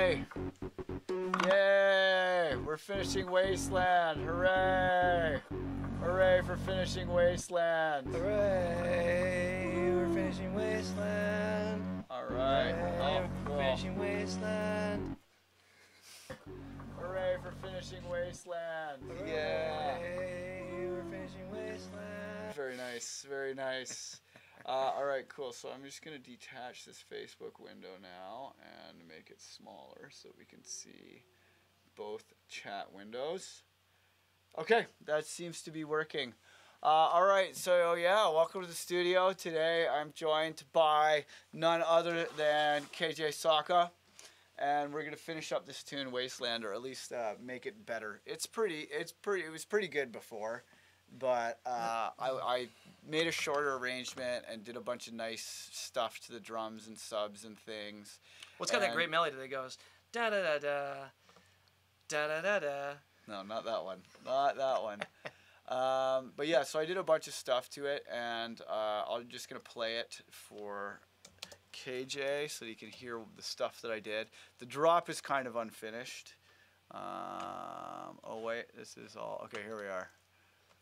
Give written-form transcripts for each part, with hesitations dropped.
Yay! Yay! We're finishing Wasteland. Hooray! Hooray for finishing Wasteland. Hooray! We're finishing Wasteland. Alright. Oh, cool. Finishing Wasteland. Hooray for finishing Wasteland. Hooray! Yeah. We're finishing Wasteland. Very nice. Very nice. Alright, cool. So I'm just going to detach this Facebook window now and make it smaller so we can see both chat windows. Okay, that seems to be working. Alright, so yeah, welcome to the studio. Today I'm joined by none other than KJ Sawka. And we're going to finish up this tune, Wasteland, or at least make it better. It was pretty good before. But I made a shorter arrangement and did a bunch of nice stuff to the drums and subs and things. Well, it's got that great melody that goes da da da da da da da da. No, not that one. Not that one. But yeah, so I did a bunch of stuff to it, and I'm just gonna play it for KJ so that you can hear the stuff that I did. The drop is kind of unfinished. Oh wait, this is all okay. Here we are.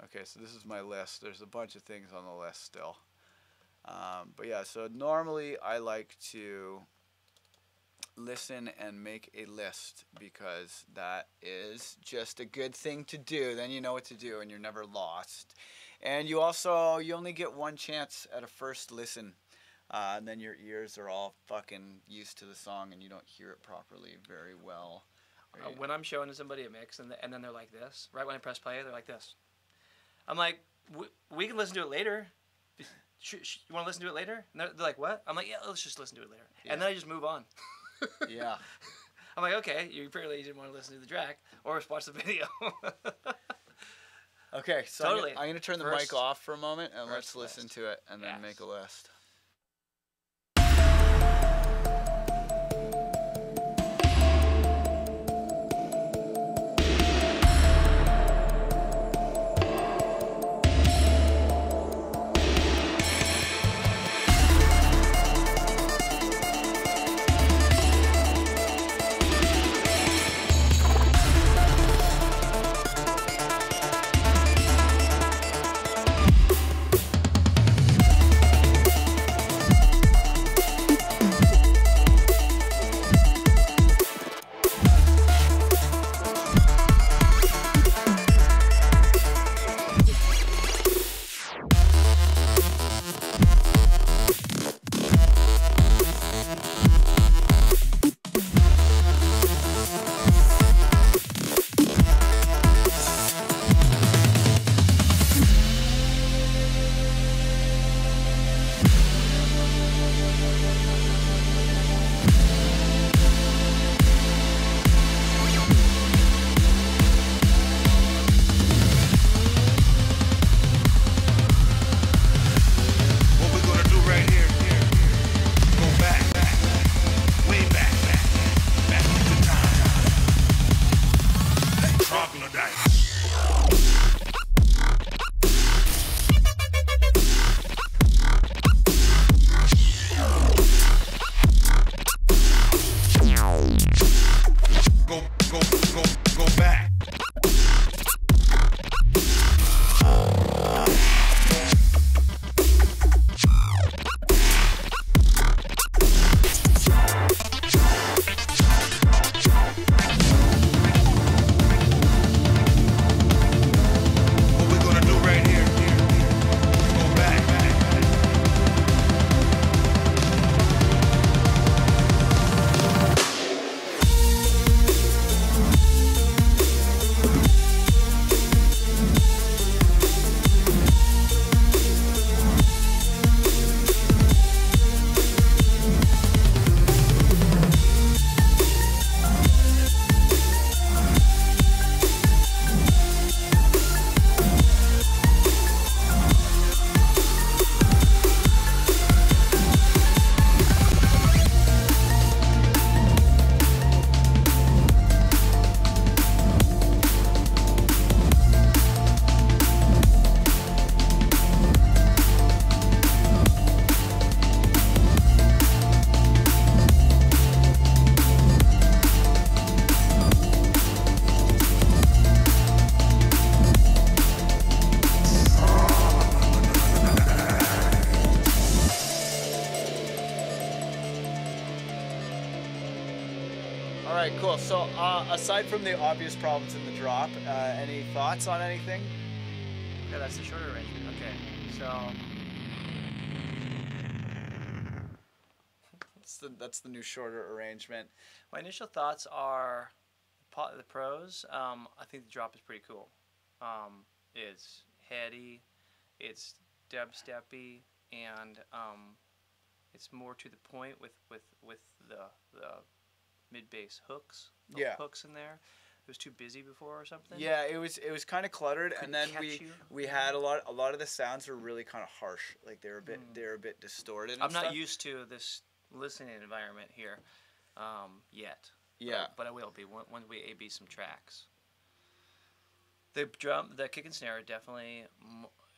Okay, so this is my list. There's a bunch of things on the list still. But yeah, so normally I like to listen and make a list because that is just a good thing to do. Then you know what to do and you're never lost. And you only get one chance at a first listen. And then your ears are all fucking used to the song and you don't hear it properly very well. Right? When I'm showing somebody a mix and then they're like this, right when I press play, they're like this. I'm like, we can listen to it later. You want to listen to it later? And they're like, what? I'm like, yeah, let's just listen to it later. Yeah. And then I just move on. Yeah. I'm like, okay, you apparently didn't want to listen to the track or watch the video. Okay, so totally. I'm going to turn the mic off for a moment and let's listen to it and then make a list. All right, cool. So aside from the obvious problems in the drop, any thoughts on anything? Okay, that's the shorter arrangement. Okay, so That's the new shorter arrangement. my initial thoughts are the pros. I think the drop is pretty cool. It's heady, it's dubsteppy, and it's more to the point with the mid bass hooks. Yeah. Hooks in there. It was too busy before or something. Yeah, it was kind of cluttered, and then we had a lot of the sounds were really kind of harsh. Like they were a bit distorted. And I'm not stuff. used to this listening environment here yet. Yeah. But I will be when we A/B some tracks. The kick and snare are definitely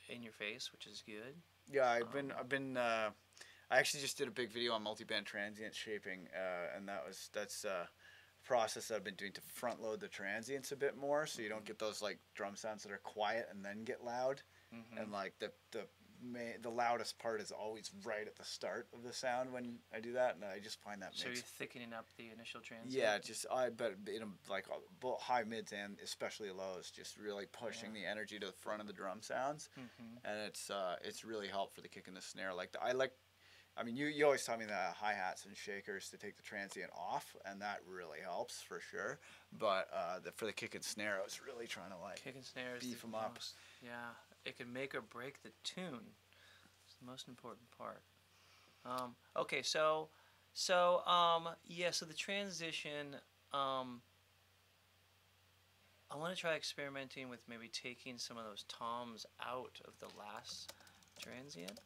in your face, which is good. Yeah, I've been. I actually just did a big video on multi-band transient shaping, and that's a process that I've been doing to front load the transients a bit more, so you don't get those like drum sounds that are quiet and then get loud, and like the loudest part is always right at the start of the sound when I do that, and I just find that So you're thickening up the initial transient. Yeah, but like both high mids and especially lows, just really pushing the energy to the front of the drum sounds, and it's really helped for the kick and the snare. I mean, you always tell me that hi-hats and shakers to take the transient off, and that really helps for sure. But for the kick and snare, I was really trying to like kick and snare is beef them up. Yeah, it can make or break the tune. It's the most important part. Okay, so the transition. I want to try experimenting with maybe taking some of those toms out of the last transient.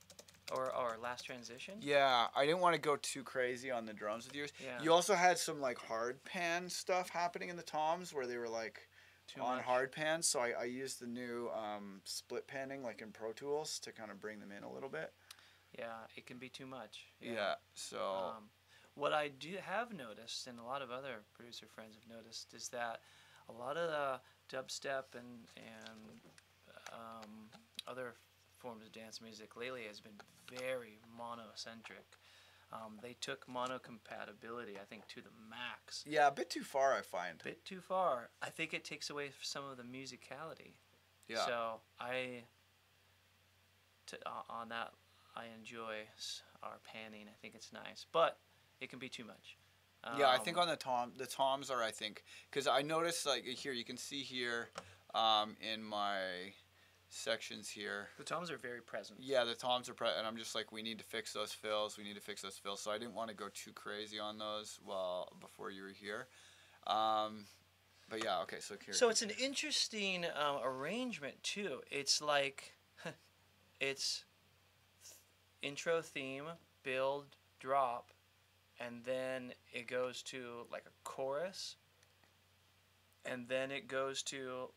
Or last transition? Yeah, I didn't want to go too crazy on the drums with yours. Yeah. You also had some like hard pan stuff happening in the toms where they were like on hard pans. So I used the new split panning like in Pro Tools to kind of bring them in a little bit. Yeah, it can be too much. Yeah, so... what I have noticed, and a lot of other producer friends have noticed, is that a lot of the dubstep and other forms of dance music lately has been very monocentric. They took mono compatibility, I think, to the max. Yeah, a bit too far, I find. A bit too far. I think it takes away some of the musicality. Yeah. So on that, I enjoy our panning. I think it's nice, but it can be too much. Yeah, I think on the toms are, I think, because I noticed like here, you can see here in my sections here. The toms are very present. Yeah, the toms are present, and I'm just like, we need to fix those fills. So I didn't want to go too crazy on those before you were here. But yeah, okay, so here. So it's an interesting arrangement too. It's like, it's intro, theme, build, drop, and then it goes to like a chorus, and then it goes to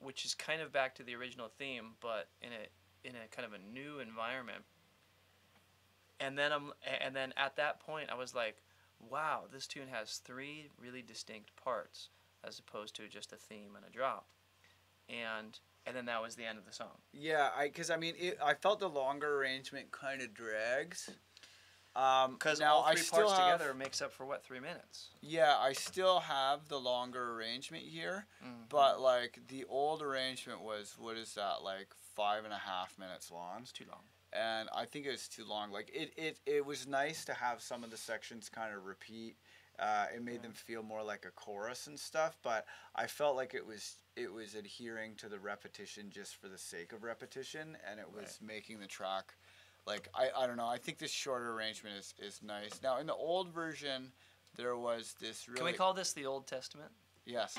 which is kind of back to the original theme, but in a kind of a new environment. And then at that point I was like, wow, this tune has 3 really distinct parts as opposed to just a theme and a drop. And then that was the end of the song. Yeah, because I felt the longer arrangement kind of drags. Because all 3 parts together makes up for what, 3 minutes? Yeah, I still have the longer arrangement here, but like the old arrangement was, what is that, like 5.5 minutes long? It's too long. And I think it was too long. Like it was nice to have some of the sections kind of repeat. It made them feel more like a chorus and stuff, but I felt like it was adhering to the repetition just for the sake of repetition, and it was making the track. Like, I don't know, I think this shorter arrangement is nice. Now, in the old version, there was this really... Can we call this the Old Testament? Yes.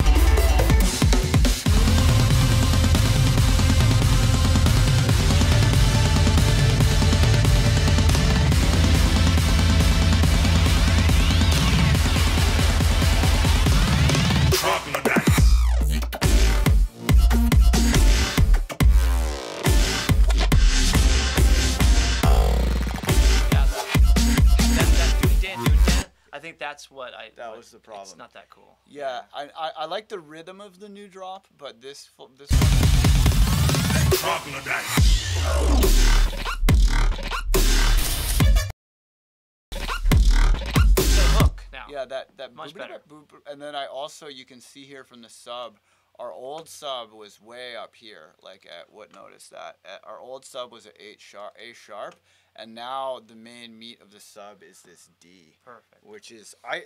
I think that's what That was the problem. It's not that cool. Yeah, I like the rhythm of the new drop, but this one... It's a hook now. Yeah, that Much better. and then I also, you can see here from the sub, our old sub was way up here, like at, what note is that? Our old sub was at A sharp, and now the main meat of the sub is this D. Perfect. Which is, I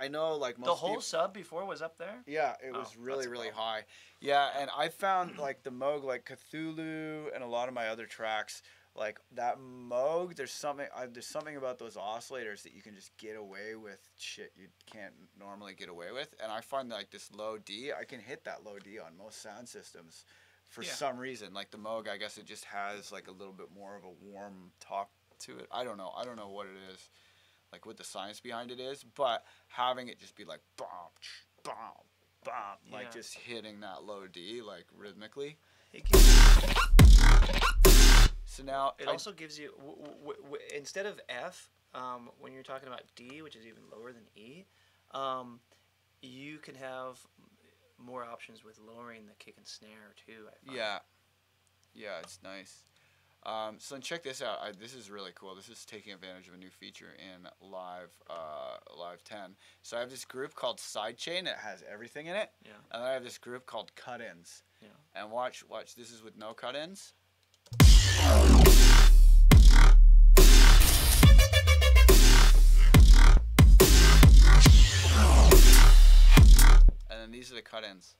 know like most The whole people, sub before was up there? yeah, it was Oh, really, that's a really problem. high. Yeah, and I found like the Moog, like Cthulhu and a lot of my other tracks, like that Moog, there's something about those oscillators that you can just get away with shit you can't normally get away with. And I find like this low D, I can hit that low D on most sound systems for some reason. Like the Moog, I guess it just has like a little bit more of a warm top to it. I don't know what it is, like what the science behind it is, but having it just be like bomb, bomb, bomb, like just hitting that low D like rhythmically. It gives So now it also gives you instead of F, when you're talking about D, which is even lower than E, you can have more options with lowering the kick and snare too. I find. Yeah, it's nice. So then check this out. This is really cool. This is taking advantage of a new feature in Live 10. So I have this group called Sidechain that has everything in it. Yeah. And then I have this group called Cut-ins. Yeah. And watch. This is with no cut-ins. And then these are the cut-ins.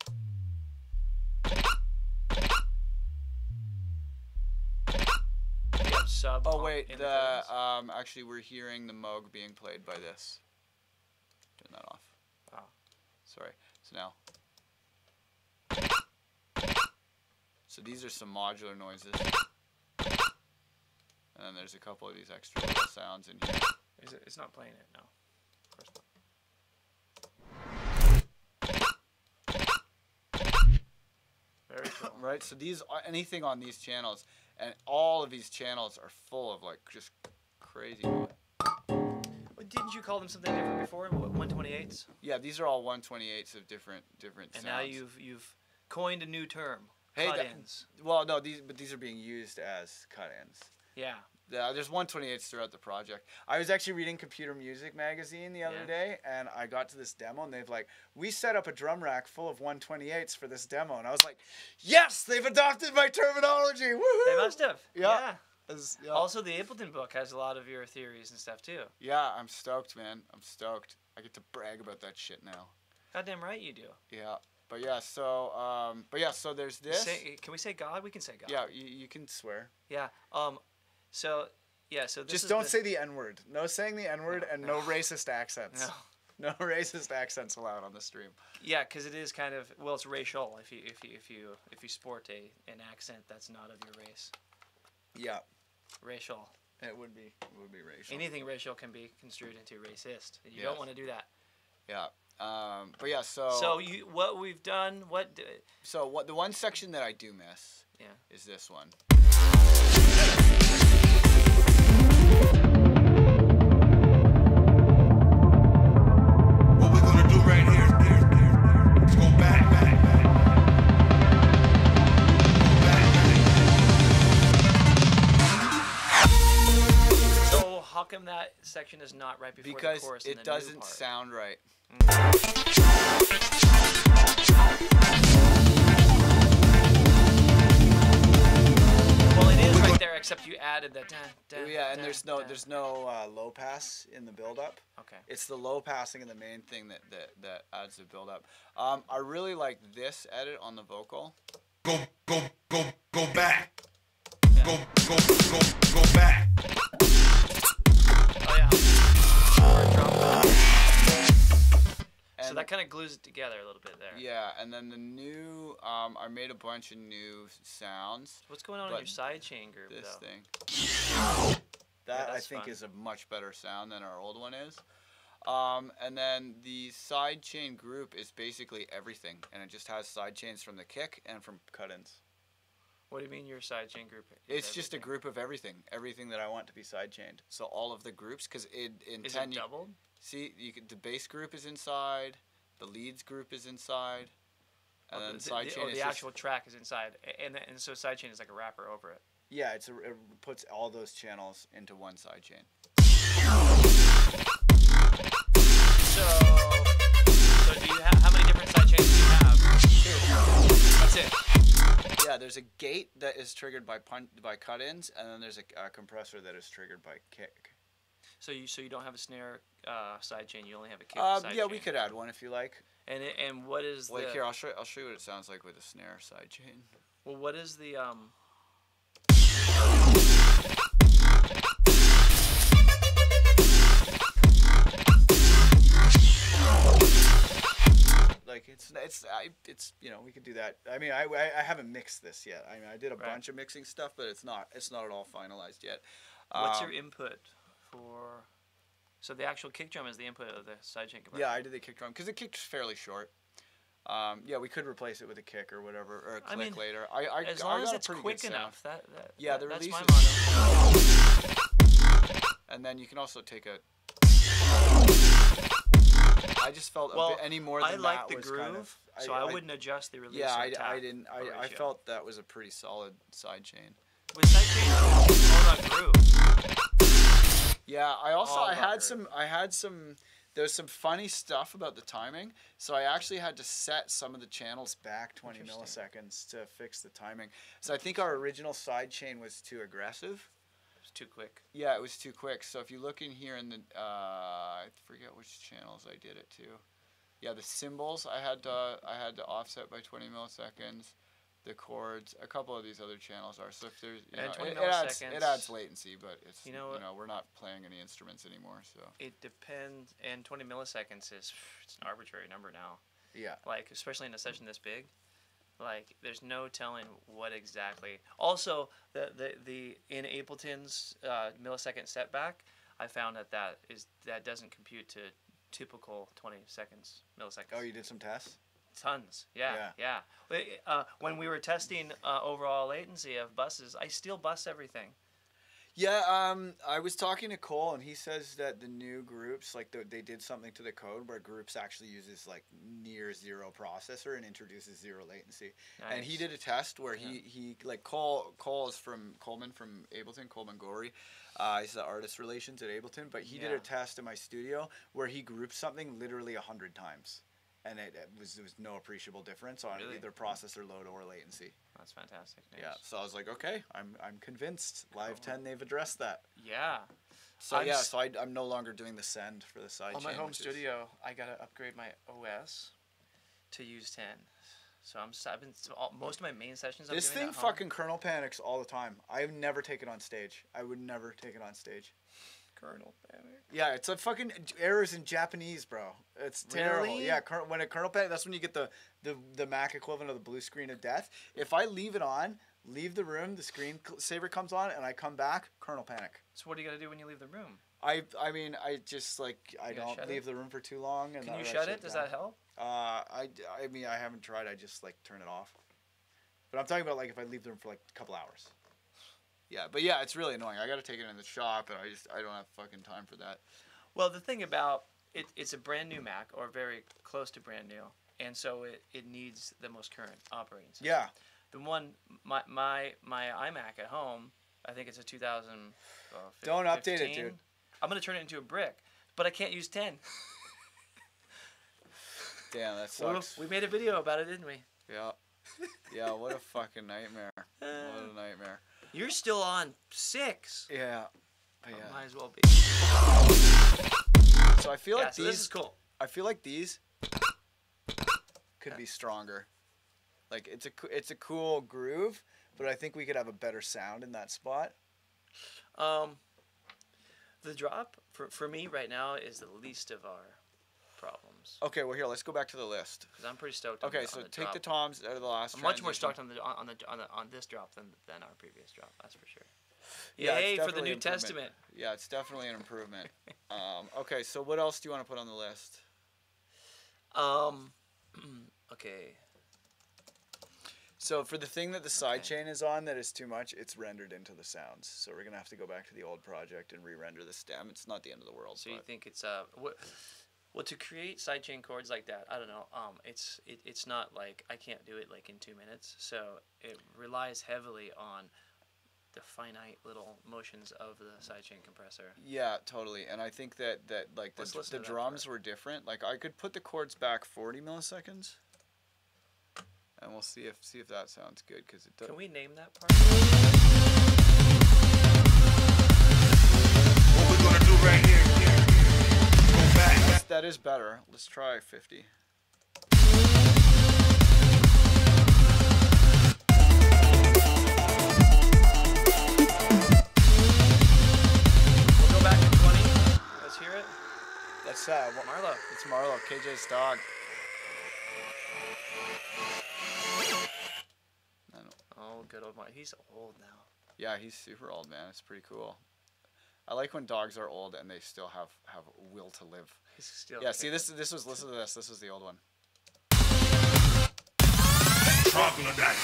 Sub. Oh wait, in the cut-ins. actually we're hearing the Moog being played by this. Turn that off. Oh. Sorry. So now. So these are some modular noises. And then there's a couple of these extra little sounds in here. It's not playing it, no. Of course not. Very cool. Right? So these, anything on these channels, and all of these channels are full of like just crazy noise. Well, didn't you call them something different before? 128s? Yeah, these are all 128s of different And sounds. now you've coined a new term. Hey, Cut-ins. Well, no, these are being used as cut-ins. Yeah. There's 128s throughout the project. I was actually reading Computer Music magazine the other day, and I got to this demo, and they've like, we set up a drum rack full of 128s for this demo, and I was like, yes, they've adopted my terminology. Woohoo! They must have. Yeah. Yeah. Also, the Ableton book has a lot of your theories and stuff too. Yeah, I'm stoked, man. I'm stoked. I get to brag about that shit now. Goddamn right you do. Yeah. But yeah, so there's this. Can we say God? We can say God. Yeah, you can swear. Yeah. So this Just is don't say the N-word. No saying the N-word and no racist accents. No. No racist accents allowed on the stream. Yeah, because it is kind of it's racial if you sport an accent that's not of your race. Yeah. Racial. It would be racial. Anything racial can be construed into racist. You don't want to do that. Yeah. But yeah, so. So what we've done, So the one section that I do miss. Yeah. Is this one. What we're gonna do right here is go back. So how come that section is not right before Because the chorus? it doesn't sound right. Well, it is right there, except you added the. Yeah, and there's no low pass in the build up. Okay. It's the low passing and the main thing that adds the build up. I really like this edit on the vocal. Go back. Yeah. Go back. Oh yeah. So that kind of glues it together a little bit there. Yeah, and then the new, I made a bunch of new sounds. What's going on in your sidechain group This though? thing. That I that's think fun. is a much better sound than our old one is. And then the sidechain group is basically everything, and it just has sidechains from the kick and from cut-ins. What do you mean your sidechain group? It's just a group of everything that I want to be sidechained. So all of the groups, because in Is 10 it doubled? See, the bass group is inside, the leads group is inside, and then sidechain is the actual track is inside, and so sidechain is like a wrapper over it. Yeah, it puts all those channels into one sidechain. So there's a gate that is triggered by cut-ins, and then there's a compressor that is triggered by kick. So you don't have a snare sidechain. You only have a kick sidechain. Yeah, we could add one if you like. And what is Like the? here, I'll show you what it sounds like with a snare sidechain. Well, what is the Like it's we could do that. I mean, I haven't mixed this yet. I mean, I did a bunch of mixing stuff, but it's not at all finalized yet. What's your input for? So the actual kick drum is the input of the sidechain compressor. Yeah, I did the kick drum because the kick's fairly short. Yeah, we could replace it with a kick or whatever, or a click later. As long as got a it's pretty quick good enough, sound. that's release my is- motto. And then you can also take a. I just felt any more than I like that the was groove, kind of, so I wouldn't adjust the release. Yeah, or I tap didn't. I ratio. felt that was a pretty solid sidechain. With sidechain, it's all about groove. Yeah, I had about some. There's some funny stuff about the timing, so I actually had to set some of the channels back 20 milliseconds to fix the timing. So I think our original sidechain was too aggressive. It's too quick. Yeah, it was too quick. So if you look in here in the, I forget which channels I did it to. Yeah, the cymbals I had to offset by 20 milliseconds. The chords, a couple of these other channels are. So if there's, it adds latency, but it's we're not playing any instruments anymore, so. It depends, and 20 milliseconds it's an arbitrary number now. Yeah. Like especially in a session this big, like there's no telling what exactly. Also, the in Ableton's millisecond setback, I found that doesn't compute to typical 20 milliseconds. Oh, you did some tests? Tons, yeah. When we were testing overall latency of buses, I still bus everything. Yeah, I was talking to Cole, and he says that the new groups, like they did something to the code where groups actually uses like near zero processor and introduces zero latency. Nice. And he did a test where he like Cole is from Coleman from Ableton, Coleman Gorey. He's the artist relations at Ableton, but he did a test in my studio where he grouped something literally 100 times. And there was no appreciable difference on either processor load or latency. That's fantastic. Nice. Yeah, so I was like, okay, I'm convinced. Live 10, they've addressed that. Yeah. So I'm no longer doing the send for the sidechain. On my home studio, I gotta upgrade my OS to use 10. So I've been most of my main sessions. This thing fucking kernel panics all the time. I've never taken it on stage. I would never take it on stage. Kernel panic. Yeah, it's a fucking errors in Japanese, bro. It's terrible. Really? Yeah, when a kernel panic, that's when you get the Mac equivalent of the blue screen of death. If I leave it on, leave the room, the screen saver comes on, and I come back, kernel panic. So what are you gonna do when you leave the room? I just I don't leave the room for too long. And can you shut it? Does that help? I mean I haven't tried. I just turn it off. But I'm talking about if I leave the room for a couple hours. Yeah, but yeah, it's really annoying. I got to take it in the shop, and I don't have fucking time for that. Well, the thing about it's a brand new Mac, or very close to brand new, and so it needs the most current operating system. Yeah. The one my iMac at home, I think it's a 2015. Don't update it, dude. I'm gonna turn it into a brick, but I can't use 10. Damn, that sucks. We made a video about it, didn't we? Yeah. Yeah. What a fucking nightmare. What a nightmare. You're still on 6. Yeah. Might as well be. So I feel like these. This is cool. I feel like these could be stronger. It's a cool groove, but I think we could have a better sound in that spot. The drop for me right now is the least of our problems. Okay, well here, let's go back to the list. Because I'm pretty stoked. Okay, so take the toms out of the last. I'm much more stoked on this drop than our previous drop. That's for sure. Yeah, yay for the New Testament. Yeah, it's definitely an improvement. Okay, so what else do you want to put on the list? Okay. So for the thing that the sidechain is on that is too much, it's rendered into the sounds. So we're gonna have to go back to the old project and re-render the stem. It's not the end of the world. So you think it's well, to create sidechain chords like that, I don't know. It's not like I can't do it in 2 minutes. So it relies heavily on the finite little motions of the sidechain compressor. Yeah, totally. And I think that the drums were different. I could put the chords back 40 milliseconds. and we'll see if that sounds good because it does. Can we name that part? What we're gonna do right here, go back. That is better. Let's try 50. We'll go back to 20. Let's hear it. That's Marlo. It's Marlo, KJ's dog. Oh, good old Marlo. He's old now. Yeah, he's super old, man. It's pretty cool. I like when dogs are old and they still have will to live. He's still. Yeah, see this was listen to this. This was the old one. Troglodyte.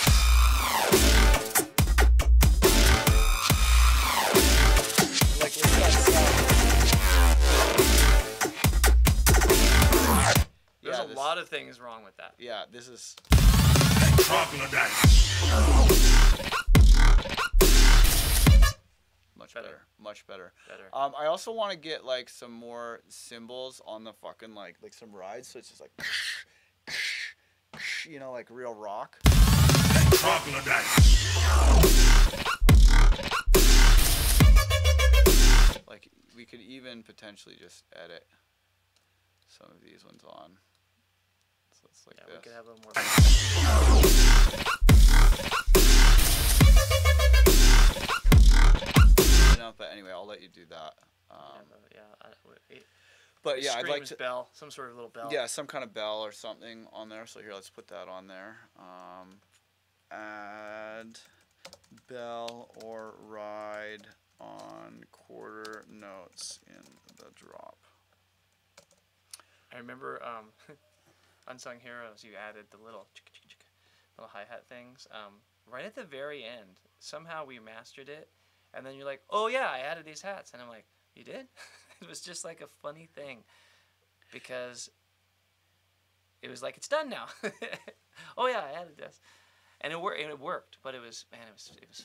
Like listen to that sound. There's Yeah, a lot of things wrong with that. Yeah, this is Troglodyte. much Better. better. Much better. Better. I also want to get like some more cymbals on the fucking like some rides, so it's just like you know, like real rock. Troglodyte. Like we could even potentially just edit some of these ones on. So it's like Yeah, this. we could have a little more. No, but anyway, I'll let you do that. Yeah, But yeah, I'd like Screams to. bell, some sort of little bell. Yeah, some kind of bell or something on there. So here, let's put that on there. Add bell or ride on quarter notes in the drop. I remember Unsung Heroes. You added the little little hi-hat things right at the very end. Somehow we mastered it, and then you're like, "Oh yeah, I added these hats," and I'm like, "You did?" It was just like a funny thing because it was like it's done now. Oh yeah, I added this, and it worked. But it was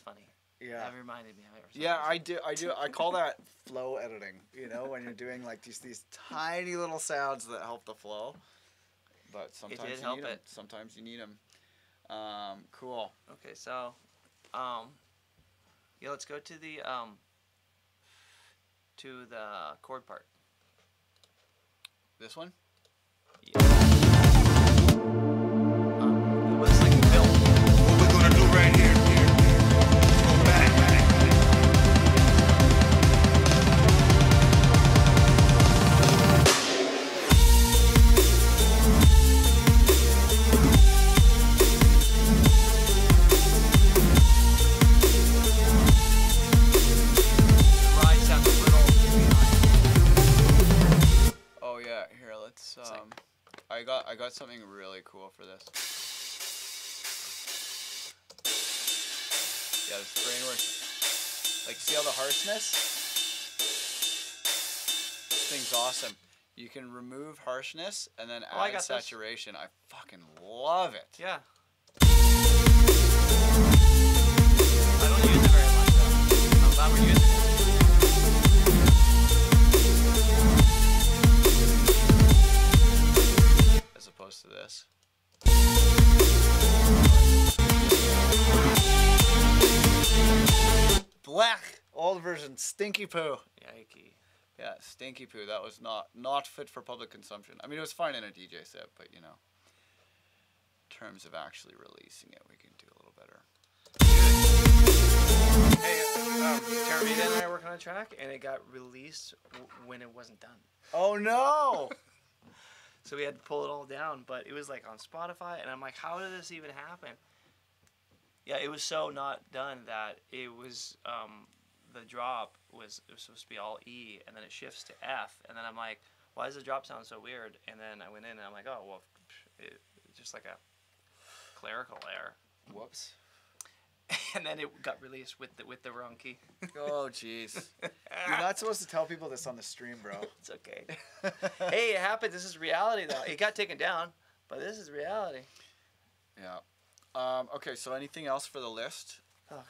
funny. Yeah. That reminded me of it. Yeah, I do. I call that flow editing. You know, when you're doing like these tiny little sounds that help the flow. But sometimes did you help need them. it. Sometimes you need them. Cool. Okay, so, yeah, let's go to the chord part. This one? Yeah. It was like a build. What we're gonna do right here, go back. The ride sounds a little behind. Oh yeah. Here, let's. like- I got something really cool for this. Yeah, this brainworks. Like, see all the harshness? This thing's awesome. You can remove harshness and then Oh, I add got this. saturation. I fucking love it. Yeah. I don't use it very much though. I'm glad we're using it. As opposed to this. Black old version stinky poo. Yikey. Yeah, stinky poo. That was not fit for public consumption. I mean, it was fine in a DJ set, but you know, in terms of actually releasing it, we can do a little better. Hey, Terramita and I are working on a track, and it got released when it wasn't done. Oh no! So we had to pull it all down, but it was like on Spotify, and I'm like, how did this even happen? Yeah, it was so not done that it was, the drop was supposed to be all E, and then it shifts to F, and then I'm like, why does the drop sound so weird? And then I went in, and I'm like, oh, well, it's just like a clerical error. Whoops. And then it got released with the wrong key. Oh jeez. You're not supposed to tell people this on the stream, bro. It's okay. Hey, it happened. This is reality, though. It got taken down, but this is reality. Yeah. Okay. So anything else for the list? Oh god.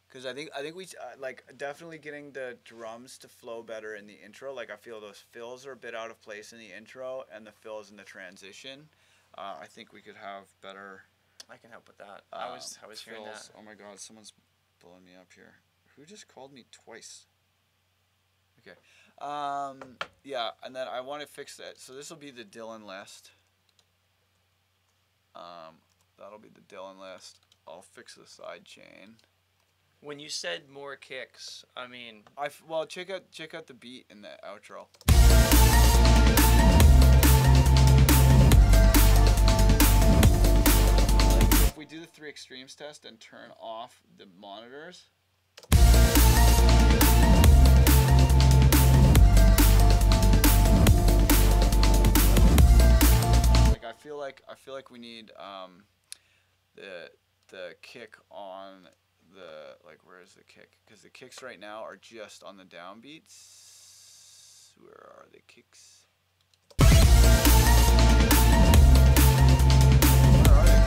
Because I think we like definitely getting the drums to flow better in the intro. Like I feel those fills are a bit out of place in the intro, and the fills in the transition. I think we could have better I can help with that. I was hearing that. Phil's- Oh my God, someone's blowing me up here. Who just called me twice? Okay. Yeah, and then I want to fix that. So this will be the Dylan list. That'll be the Dylan list. I'll fix the side chain. When you said more kicks, I mean, Well, check out the beat in the outro. Like if we do the 3 extremes test and turn off the monitors. Like I feel like we need the kick on the, like, where is the kick? Because the kicks right now are just on the downbeats. Where are the kicks? Where are they?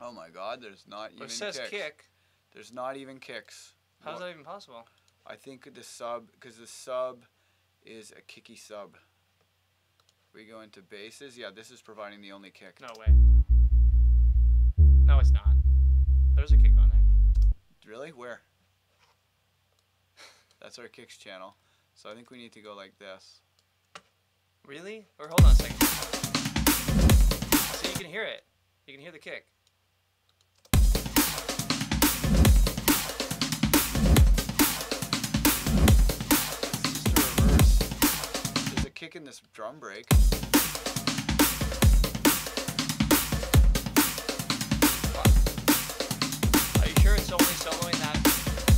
Oh my God, there's not even it says kicks. kick. There's not even kicks. How's that even possible? I think the sub, because the sub is a kicky sub. We go into basses. Yeah, this is providing the only kick. No way. No, it's not. There's a kick on there. Really? Where? That's our kicks channel. So I think we need to go like this. Really? Or hold on a second. So you can hear it. You can hear the kick. It's just a reverse. There's a kick in this drum break. Are you sure it's only soloing that?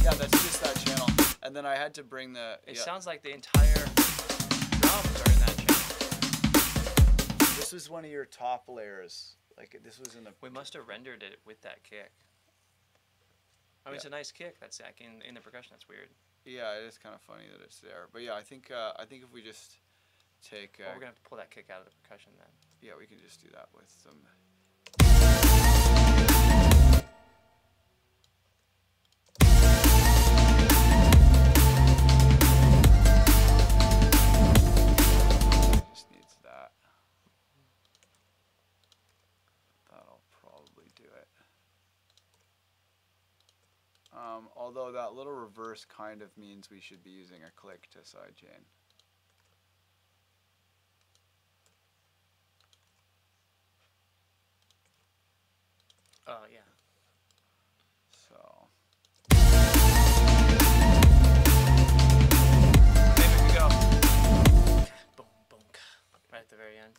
Yeah, that's just that channel. And then I had to bring the... It yeah. sounds like the entire drums are in that channel. This was one of your top layers. Like, this was in the... We must have rendered it with that kick. I mean, it's a nice kick. That's like in the percussion. That's weird. Yeah, it is kind of funny that it's there. But yeah, I think if we just take... Well, we're gonna have to pull that kick out of the percussion then. Yeah, we can just do that with some... Just needs that. That'll probably do it. Although that little reverse kind of means we should be using a click to sidechain. Oh yeah. So Maybe we go. Boom, boom, right at the very end.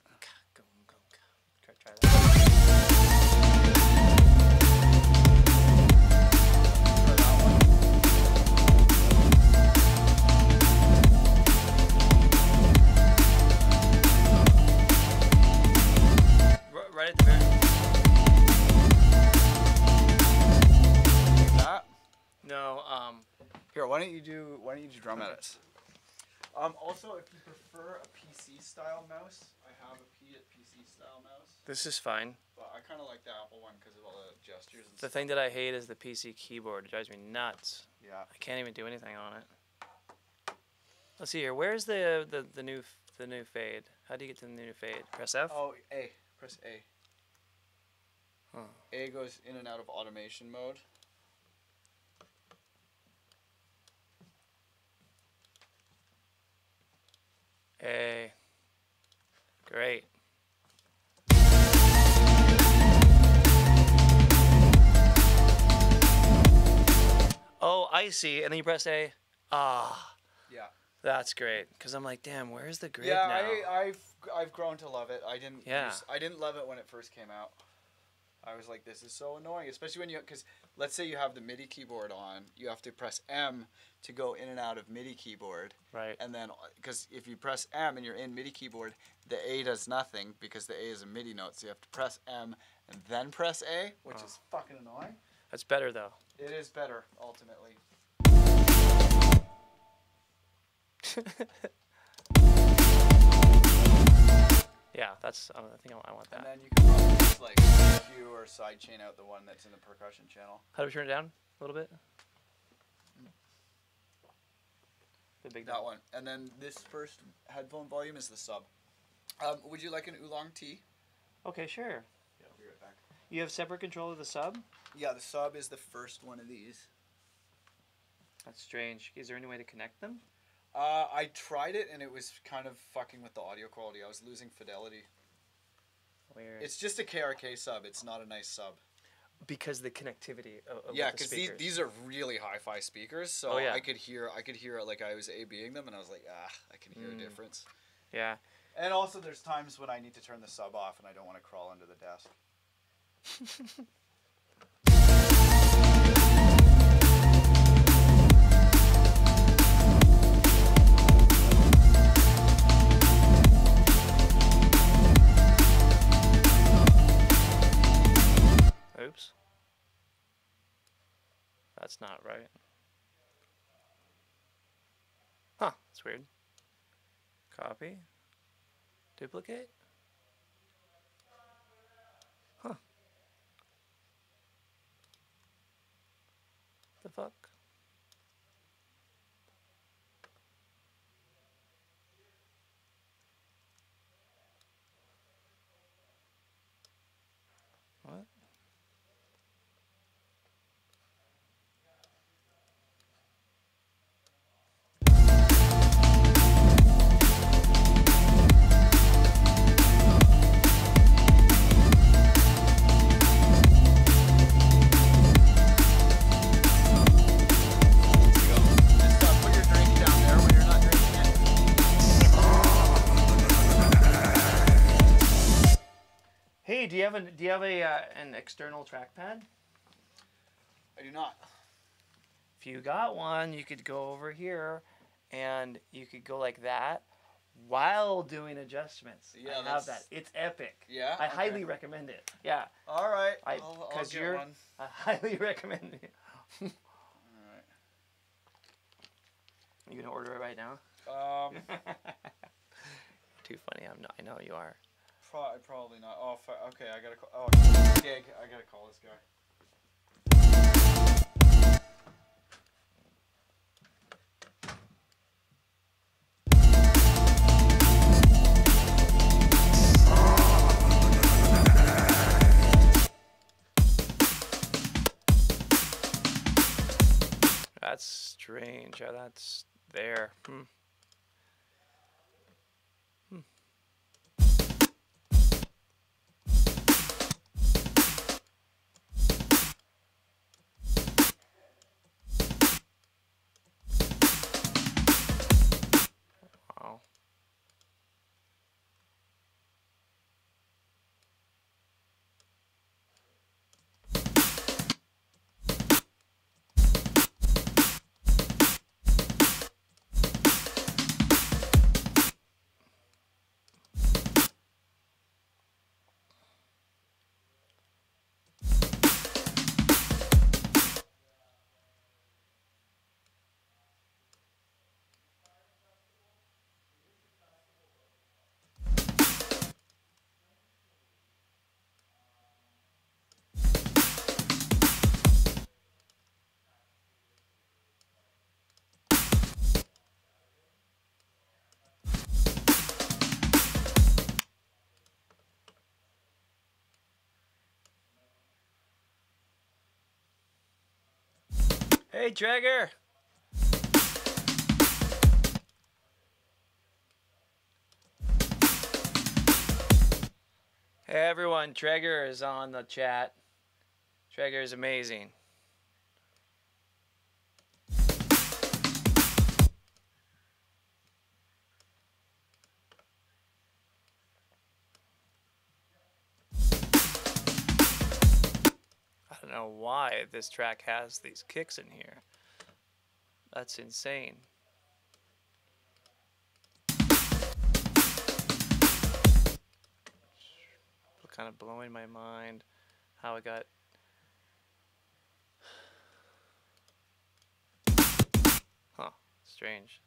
Try that. Right at the very end. that. No, Here, why don't you do drum edits? Also, if you prefer a PC style mouse, I have a PC style mouse. this is fine. But I kind of like the Apple one because of all the gestures and The stuff. thing that I hate is the PC keyboard. It drives me nuts. Yeah. I can't even do anything on it. Let's see here. Where's the new fade? How do you get to the new fade? Press F. Oh, A. Press A. Huh. A goes in and out of automation mode. A. Great. Oh, I see. And then you press A. Ah, Yeah. that's great. Because I'm like, damn, where's the grid Yeah, now? I've grown to love it. I didn't. Yeah. I didn't love it when it first came out. I was like, this is so annoying, especially when because let's say you have the MIDI keyboard on, you have to press M to go in and out of MIDI keyboard. Right. And then, because if you press M and you're in MIDI keyboard, the A does nothing because the A is a MIDI note. So you have to press M and then press A, which is fucking annoying. That's better, though. It is better, ultimately. Yeah, that's. I think I want And that. then you can probably just like EQ or sidechain out the one that's in the percussion channel. How do we turn it down a little bit? The big That one. And then this first headphone volume is the sub. Would you like an oolong tea? Okay, sure. Yeah, I'll be right back. You have separate control of the sub? Yeah, the sub is the first one of these. That's strange. Is there any way to connect them? I tried it and it was kind of fucking with the audio quality. I was losing fidelity. Weird. It's just a KRK sub. It's not a nice sub. Because the connectivity of Yeah, because these are really hi-fi speakers, so Oh, yeah. I could hear like I was A/B'ing them, and I was like, I can hear a difference. Yeah. And also, there's times when I need to turn the sub off, and I don't want to crawl under the desk. Oops. That's not right. Huh, that's weird. Copy. Duplicate? Huh. The fuck? What? Just put your drink down there when you're not drinking it. Hey, do you have an external trackpad? I do not. If you got one, you could go over here and you could go like that while doing adjustments. Yeah, I have that's- that. It's epic. Yeah? I Okay. highly recommend it. Yeah, All right. I- I'll 'cause get you're- one. I highly recommend it. All right. You gonna order it right now? Too funny. I'm not. I know you are. Probably not. Oh, okay. I gotta call. Oh, gig. I gotta call this guy. That's strange. How that's there. Wow. Hey, Traeger. Hey everyone, Traeger is on the chat. Traeger is amazing. I don't know why this track has these kicks in here. That's insane. Kind of blowing my mind how it got. Huh, strange.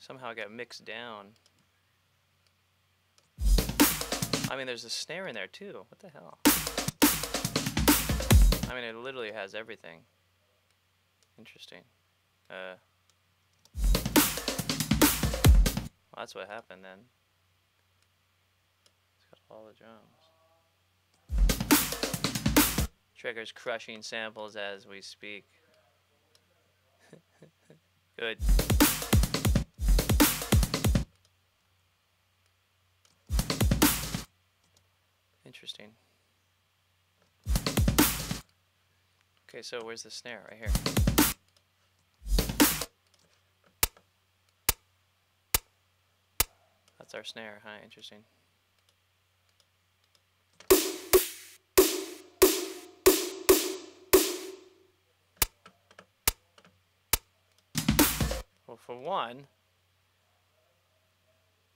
Somehow it got mixed down. I mean, there's a snare in there too. What the hell? I mean, it literally has everything. Interesting. Well, that's what happened then. It's got all the drums. Trigger's crushing samples as we speak. Good. Interesting. Okay, so where's the snare? Right here. That's our snare, huh? Interesting. Well, for one,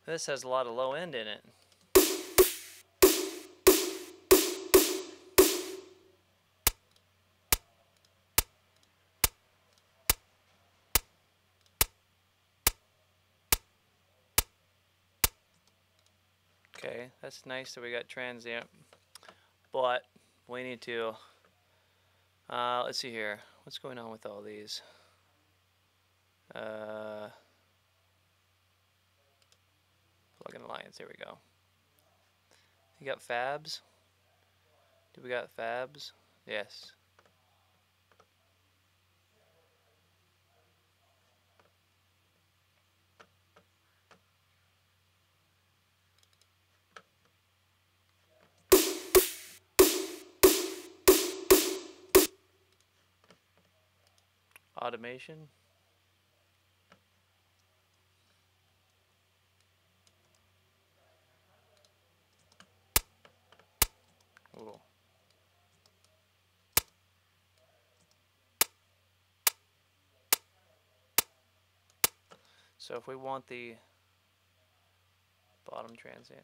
this has a lot of low end in it. Okay, that's nice that we got transient, but we need to, let's see here, what's going on with all these? Plug in lines, there we go. You got fabs? Do we got fabs? Yes. Automation. Ooh. So if we want the bottom transient,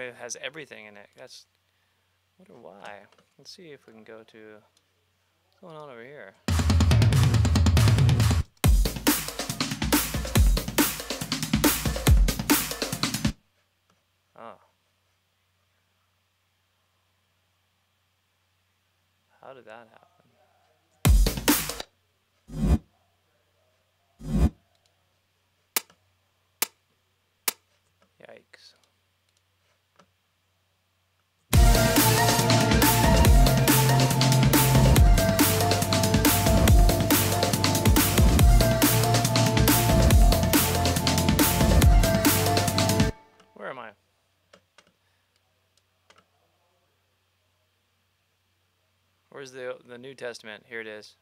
it has everything in it. That's, I wonder why. Let's see if we can go to, what's going on over here? Oh. How did that happen? Yikes. Where am I? Where's the New Testament? Here it is.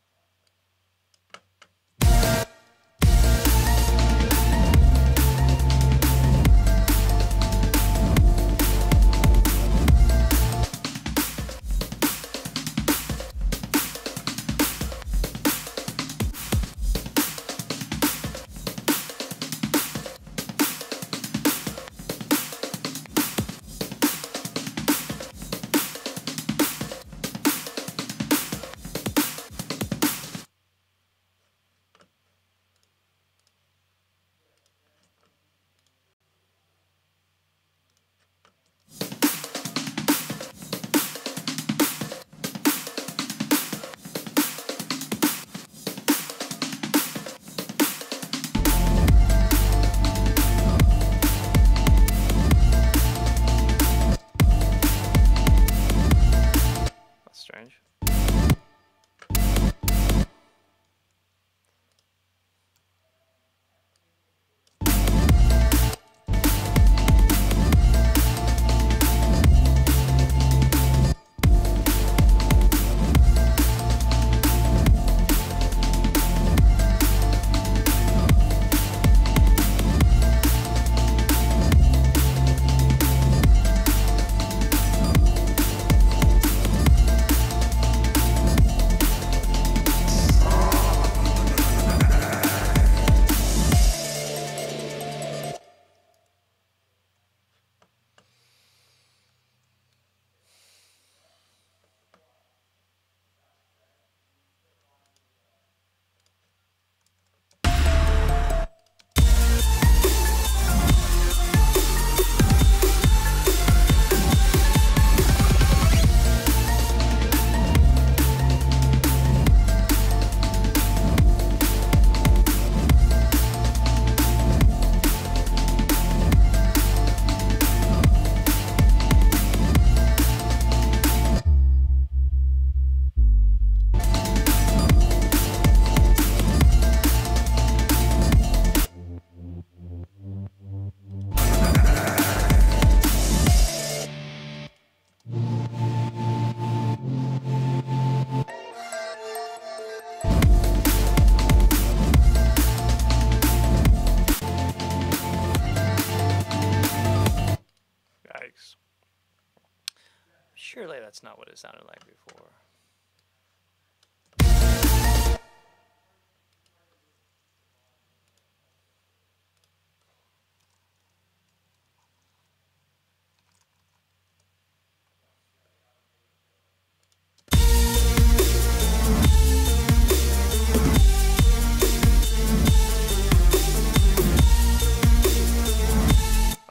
not what it sounded like before.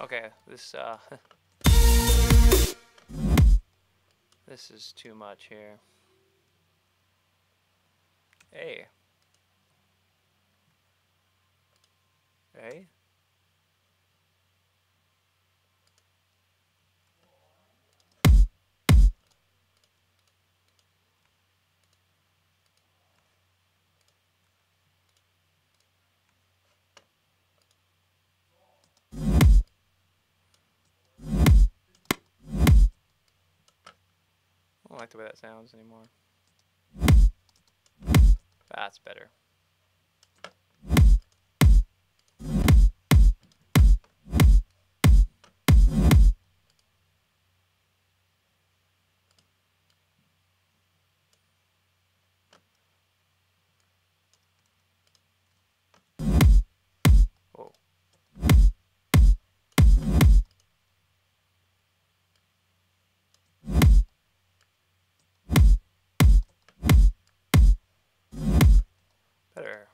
Okay, this is too much here. Hey. Hey. I don't like the way that sounds anymore. That's better. Oh. Better.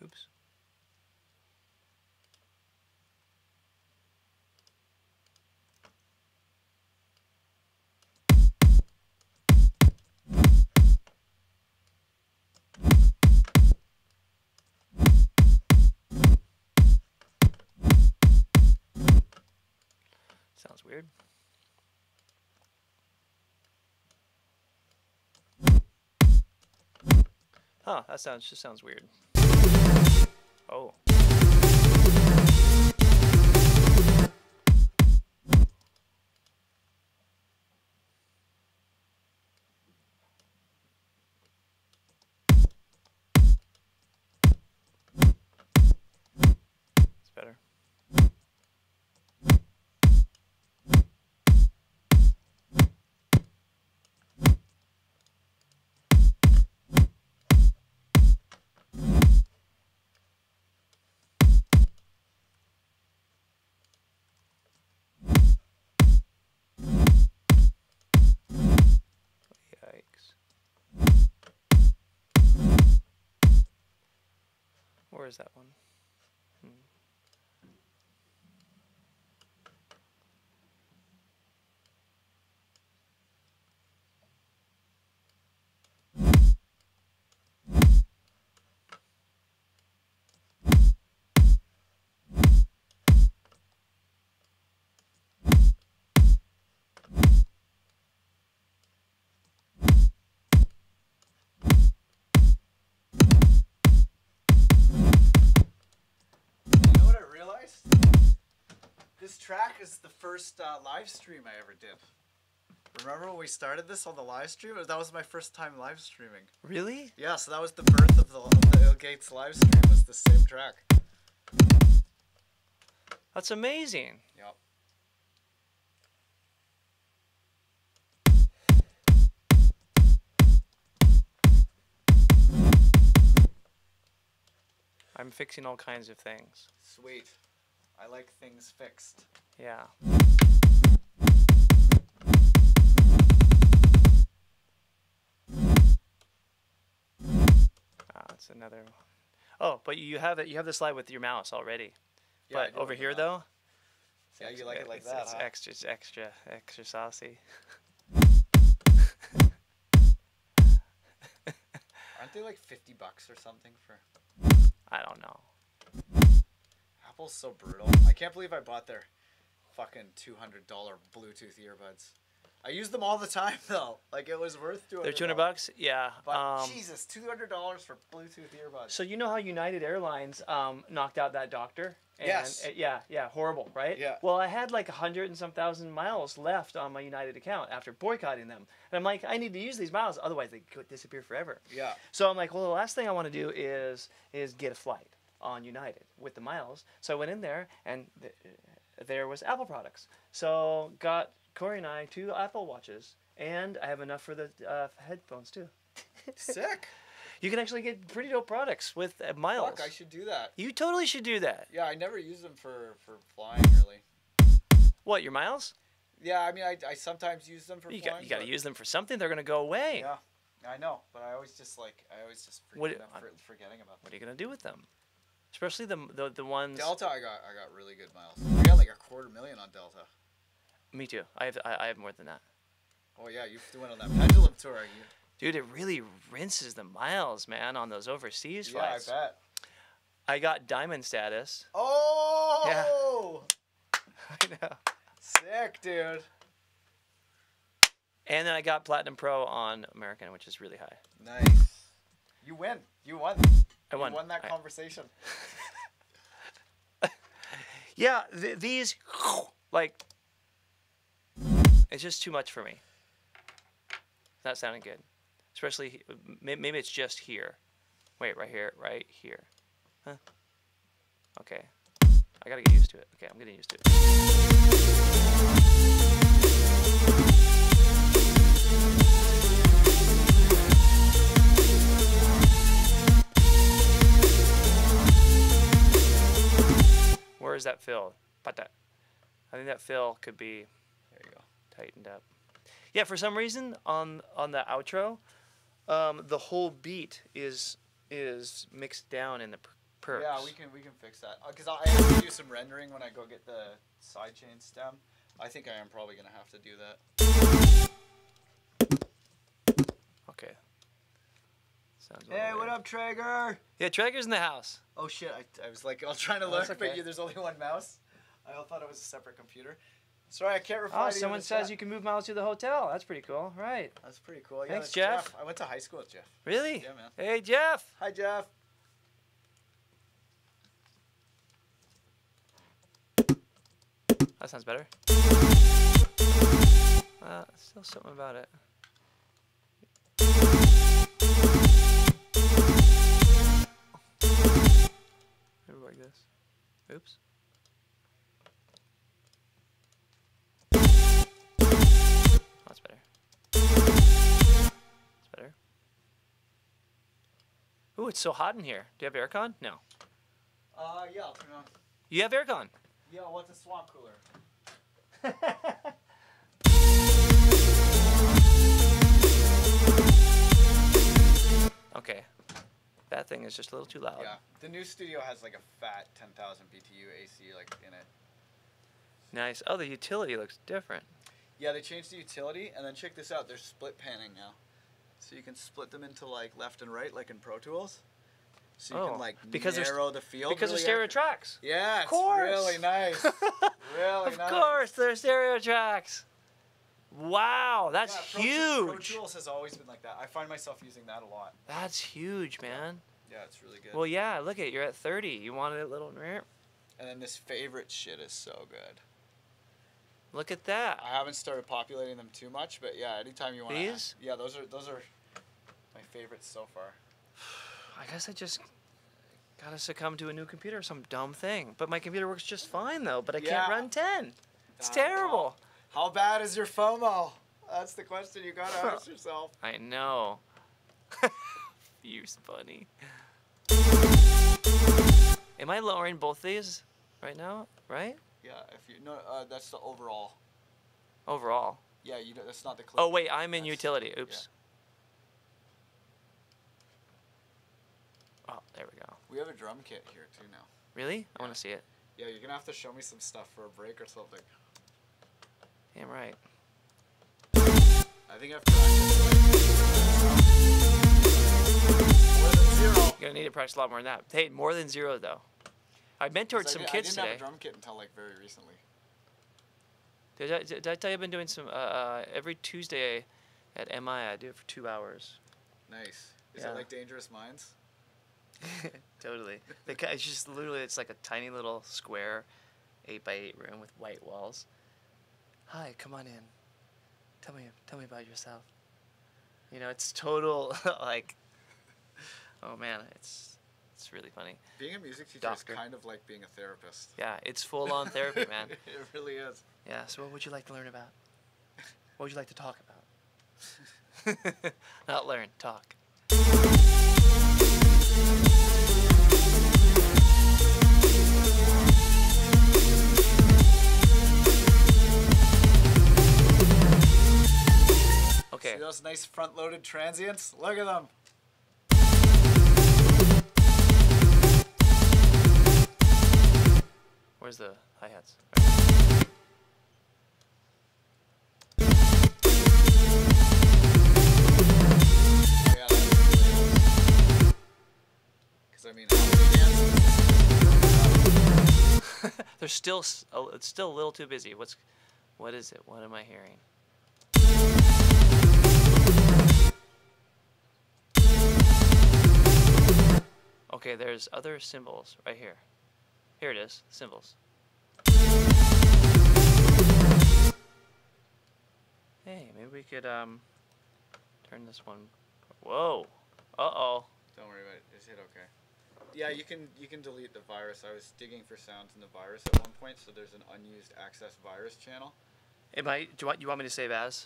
Oops. Sounds weird. Huh, that just sounds weird. Oh. It's better. Yikes. Where is that one? You know what I realized? This track is the first live stream I ever did. Remember when we started this on the live stream? That was my first time live streaming. Really? Yeah, so that was the birth of the Ill Gates live stream, was the same track. That's amazing. Yep. I'm fixing all kinds of things. Sweet. I like things fixed. Yeah. It's another. Oh, but you have it. You have the slide with your mouse already. Yeah, But over here though. Yeah, you like it like that, It's huh? extra saucy. Aren't they like $50 or something for? I don't know. Apple's so brutal. I can't believe I bought their fucking $200 Bluetooth earbuds. I use them all the time though. Like it was worth $200. They're $200. Yeah. But Jesus, $200 for Bluetooth earbuds. So you know how United Airlines knocked out that doctor And, Yes. yeah, horrible, right? Yeah. Well, I had like 100 and some thousand miles left on my United account after boycotting them. And I'm like, I need to use these miles, otherwise they could disappear forever. Yeah. So I'm like, well, the last thing I want to do is get a flight on United with the miles. So I went in there, and there was Apple products. So got Corey and I 2 Apple Watches, and I have enough for the headphones too. Sick. You can actually get pretty dope products with miles. Fuck, I should do that. You totally should do that. Yeah, I never use them for flying really. What, your miles? Yeah, I mean, I sometimes use them for You flying. got to use them for something. They're going to go away. Yeah, I know, but I always just forgetting about them. What are you going to do with them? Especially the ones... Delta, I got really good miles. I got like 250,000 on Delta. Me too. I have more than that. Oh yeah, you went on that pendulum tour. Dude, it really rinses the miles, man, on those overseas flights. Yeah, I bet. I got diamond status. Oh! I know. Sick, dude. And then I got platinum pro on American, which is really high. Nice. You win. You won. I won. You won that conversation. Yeah, these, like, it's just too much for me. It's not sounding good. Especially, maybe it's just here. Wait, right here. Huh? Okay. I gotta get used to it. Okay, I'm getting used to it. Where is that fill? Pata. I think that fill could be, there you go, tightened up. Yeah, for some reason on the outro, the whole beat is mixed down in the perks. Yeah, we can fix that. Because I have to do some rendering when I go get the sidechain stem. I think I am probably gonna have to do that. Okay. Sounds. Hey, what up, Traeger? Yeah, Traeger's in the house. Oh shit! I was like, I was trying to that's look, okay. but there's only one mouse. I thought it was a separate computer. Sorry, I can't reply. Oh, to you someone in the says chat. you can move miles to the hotel. That's pretty cool. Right. That's pretty cool. Yeah, Thanks, that's Jeff. I went to high school with Jeff. Really? Yeah, man. Hey, Jeff. Hi, Jeff. That sounds better. Still something about it. Maybe like this. Oops. That's better. That's better. Ooh, it's so hot in here. Do you have aircon? No. Yeah, I'll turn it on. You have aircon. Yeah, what's a swamp cooler? Okay. That thing is just a little too loud. Yeah, the new studio has like a fat 10,000 BTU AC like in it. Nice. Oh, the utility looks different. Yeah, they changed the utility, and then check this out. They're split panning now, so you can split them into like left and right, like in Pro Tools. So you can like narrow the field. Because really they're stereo tracks. Yeah, Of course. it's really nice. Really Of nice. course, they're stereo tracks. Wow, that's Yeah, huge. Pro Tools has always been like that. I find myself using that a lot. That's huge, man. Yeah, it's really good. Well, yeah, look at you're at 30. You wanted a little. And then this favorite shit is so good. Look at that. I haven't started populating them too much, but yeah, anytime you want These? Yeah, those are my favorites so far. I guess I just gotta succumb to a new computer or some dumb thing. But my computer works just fine though. But I can't Yeah. run 10. It's I terrible. How bad is your FOMO? That's the question you gotta ask yourself. I know. You funny. Am I lowering both these right now? Right? Yeah, if you no, that's the overall. Overall. Yeah, you don't, that's not the clip. Oh wait, I'm in That's- utility. Oops. Oh, there we go. We have a drum kit here too now. Really? I want to see it. Yeah, you're gonna have to show me some stuff for a break or something. Damn right. I think I've practiced more than 0. You're gonna need to practice a lot more than that. Hey, more than 0 though. I mentored some I kids didn't today. have a drum kit until like very recently. Did I tell you I've been doing some every Tuesday at MI? I do it for 2 hours. Nice. Is Yeah. it like Dangerous Minds? Totally. It's just literally, it's like a tiny little square 8x8 room with white walls. Hi, come on in. Tell me about yourself. You know, it's total like, oh man, it's really funny. Being a music teacher Doctor. is kind of like being a therapist. Yeah, it's full on therapy, man. It really is. Yeah. So what would you like to learn about? What would you like to talk about? Not learn, talk. Okay. See those nice front-loaded transients? Look at them. Where's the hi-hats? Yeah, because I mean, how many hands? They're still, it's still a little too busy. What is it? What am I hearing? Okay, there's other symbols right here. Here it is, symbols. Hey, maybe we could turn this one. Whoa. Uh-oh. Don't worry about it. Is it okay? Yeah, you can delete the virus. I was digging for sounds in the virus at one point, so there's an unused access virus channel. Do you want me to save as?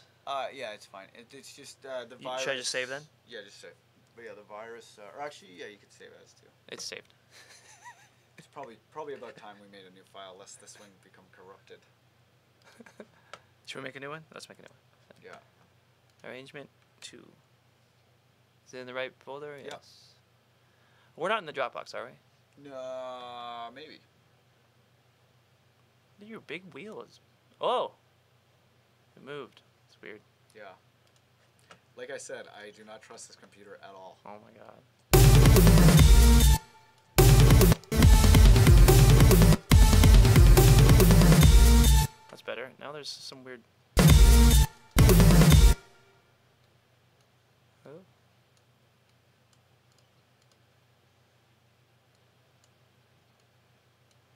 Yeah, it's fine. It's just the virus. Should I just save then? Yeah, just save. But yeah, the virus. Or actually, yeah, you could save as too. It's saved. It's probably about time we made a new file, lest this one become corrupted. Should we make a new one? Let's make a new one. Yeah. Arrangement 2. Is it in the right folder? Yeah. Yes. We're not in the Dropbox, are we? No, maybe. Your big wheel is... Oh! It moved. It's weird. Yeah. Like I said, I do not trust this computer at all. Oh my god. That's better. Now there's some weird... Oh.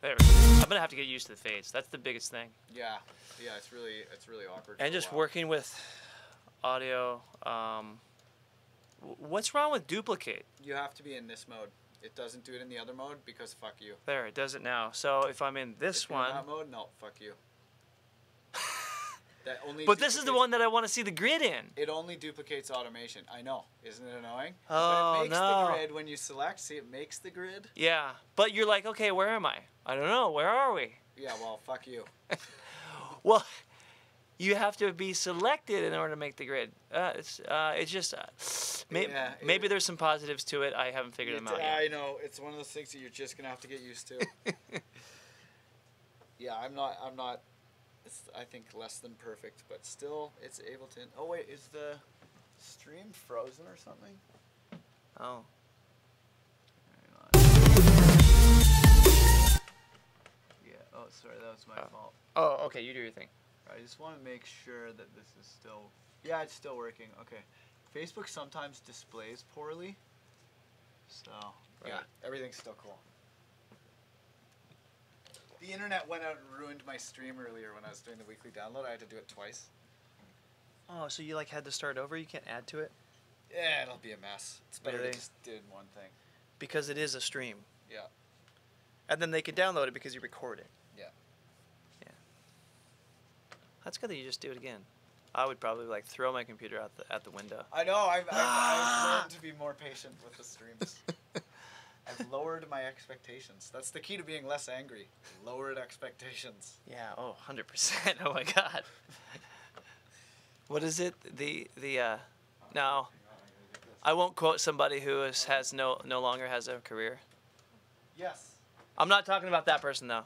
There. I'm gonna have to get used to the fades. That's the biggest thing. Yeah, yeah, it's really awkward. And for a just while. working with audio. What's wrong with duplicate? You have to be in this mode. It doesn't do it in the other mode because fuck you. There, it does it now. So if I'm in this If you're in one, that mode, no, fuck you. That only. but this is the duplicates- one that I want to see the grid in. It only duplicates automation. I know, isn't it annoying? Oh, but it makes no. the grid when you select. See, it makes the grid. Yeah, but you're like, okay, where am I? I don't know. Where are we? Yeah, well, fuck you. Well, you have to be selected in order to make the grid. It's just Yeah, maybe there's some positives to it. I haven't figured them out yet. I know, it's one of those things that you're just gonna have to get used to. Yeah, I'm not. It's, I think, less than perfect, but still, it's able to. Oh wait, is the stream frozen or something? Oh. Hang on. Yeah. Oh, sorry, that was my fault. Oh, okay. You do your thing. I just want to make sure that this is still. Yeah, it's still working. Okay. Facebook sometimes displays poorly. So yeah, Right. everything's still cool. The internet went out and ruined my stream earlier when I was doing the weekly download. I had to do it twice. Oh, so you like had to start over? You can't add to it? Yeah, it'll be a mess. It's better Really? to just did one thing. Because it is a stream. Yeah. And then they can download it because you record it. Yeah. Yeah. That's good that you just do it again. I would probably like throw my computer out the window. I know. I've learned to be more patient with the streams. I've lowered my expectations. That's the key to being less angry. Lowered expectations. Yeah. Oh, 100%. Oh my God. What is it? No. I won't quote somebody who has no longer has a career. Yes. I'm not talking about that person though.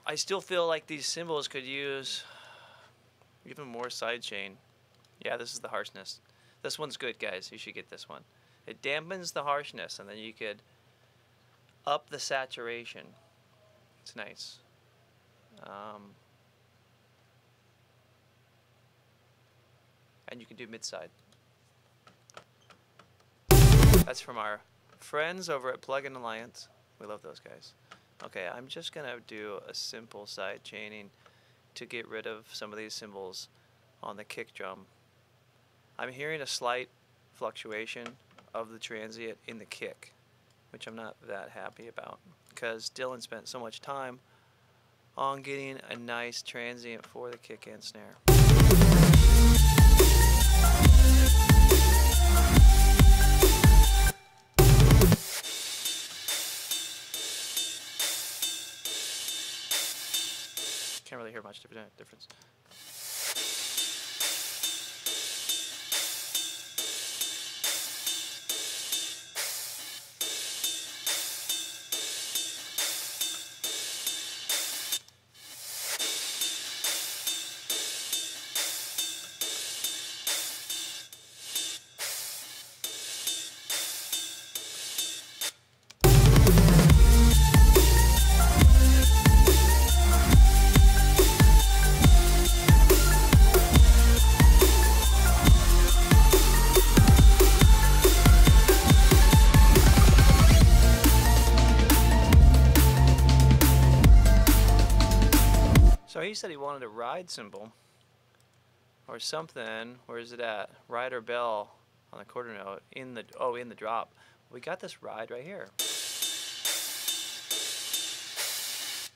I still feel like these symbols could use even more sidechain. Yeah, this is the harshness. This one's good, guys. You should get this one. It dampens the harshness, and then you could up the saturation. It's nice. And you can do mid-side. That's from our friends over at Plugin Alliance. We love those guys. Okay, I'm just gonna do a simple side chaining to get rid of some of these cymbals on the kick drum. I'm hearing a slight fluctuation of the transient in the kick, which I'm not that happy about because Dylan spent so much time on getting a nice transient for the kick and snare. Can't really hear much difference. So he said he wanted a ride cymbal or something. Where is it at? Ride or bell on the quarter note in the in the drop. We got this ride right here.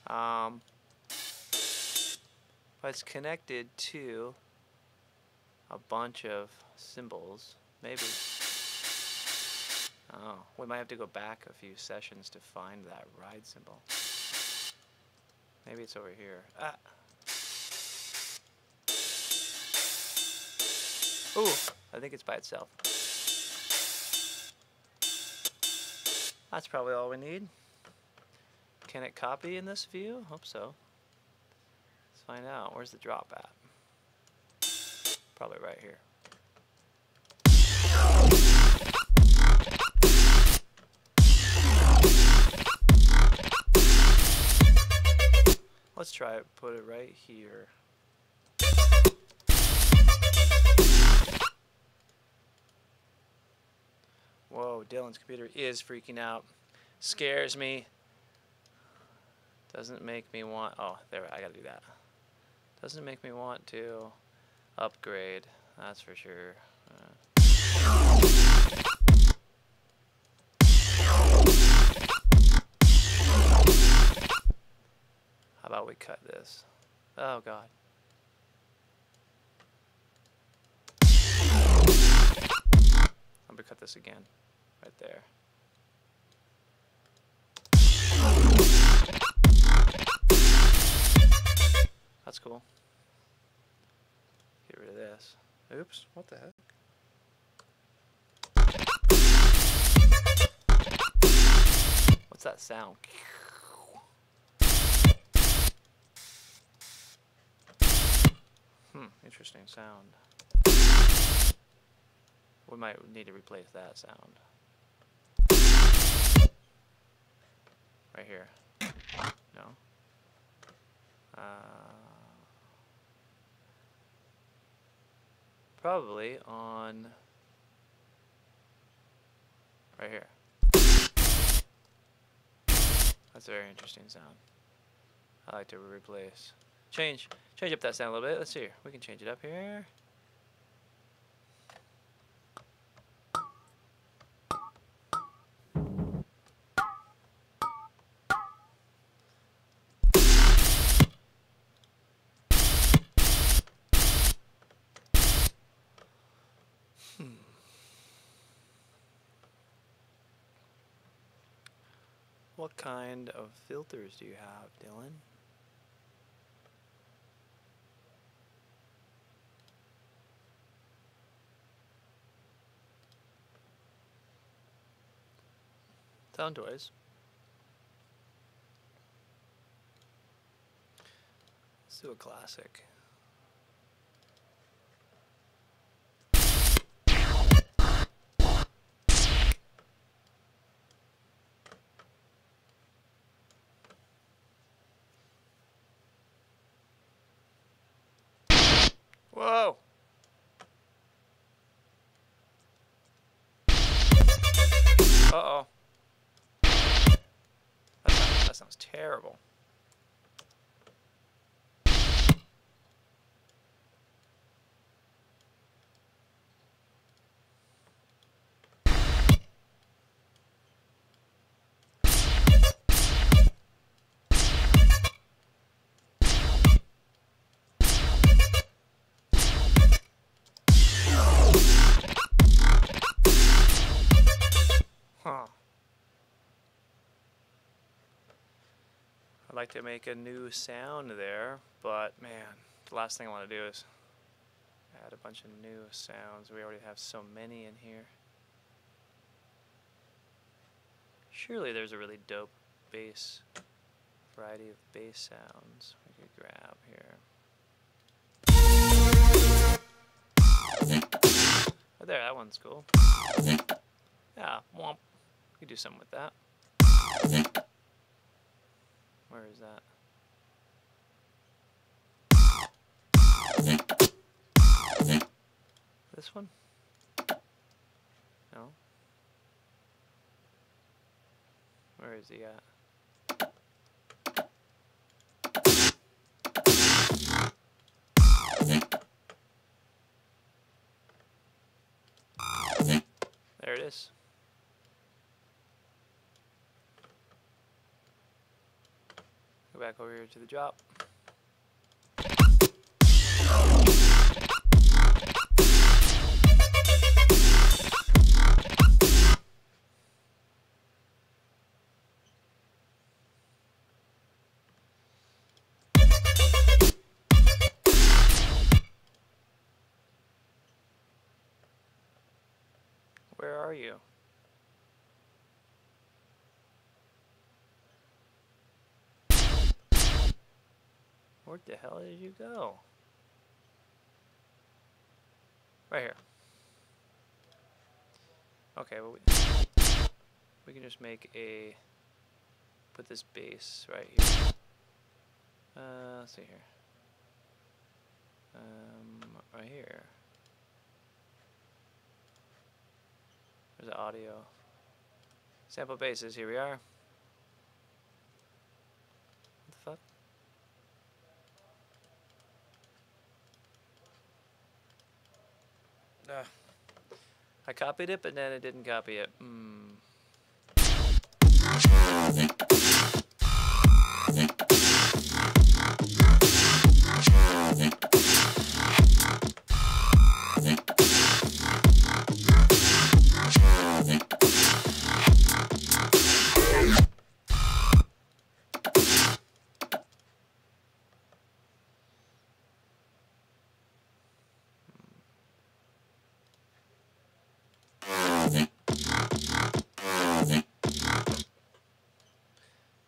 But it's connected to a bunch of cymbals. Maybe. Oh, we might have to go back a few sessions to find that ride cymbal. Maybe it's over here. Ah. Ooh, I think it's by itself. That's probably all we need. Can it copy in this view? Hope so. Let's find out. Where's the drop at? Probably right here. Let's try it. Put it right here. Whoa, Dylan's computer is freaking out. Scares me. Doesn't make me want... Oh, there, I gotta do that. Doesn't make me want to upgrade. That's for sure. How about we cut this? Oh, God. I'm gonna cut this again. Right there. That's cool. Get rid of this. Oops, what the heck? What's that sound? Interesting sound. We might need to replace that sound. Right here. No? Probably on... right here. That's a very interesting sound. I like to replace. Change up that sound a little bit. Let's see here. We can change it up here. What kind of filters do you have, Dylan? Sound toys. Let's do a classic. Uh-oh. That sounds terrible. Huh. I'd like to make a new sound there, but man, the last thing I want to do is add a bunch of new sounds. We already have so many in here. Surely there's a really dope bass, variety of bass sounds we could grab here. Oh, there, that one's cool. Yeah, womp. We could do something with that. Where is that? This one? No. Where is he at? There it is. Go back over here to the drop. Where are you? Where the hell did you go? Right here. Okay, well we can just make a, put this base right here. Let's see here. Right here. There's the audio. Sample bases, here we are. What the fuck? I copied it, but then it didn't copy it.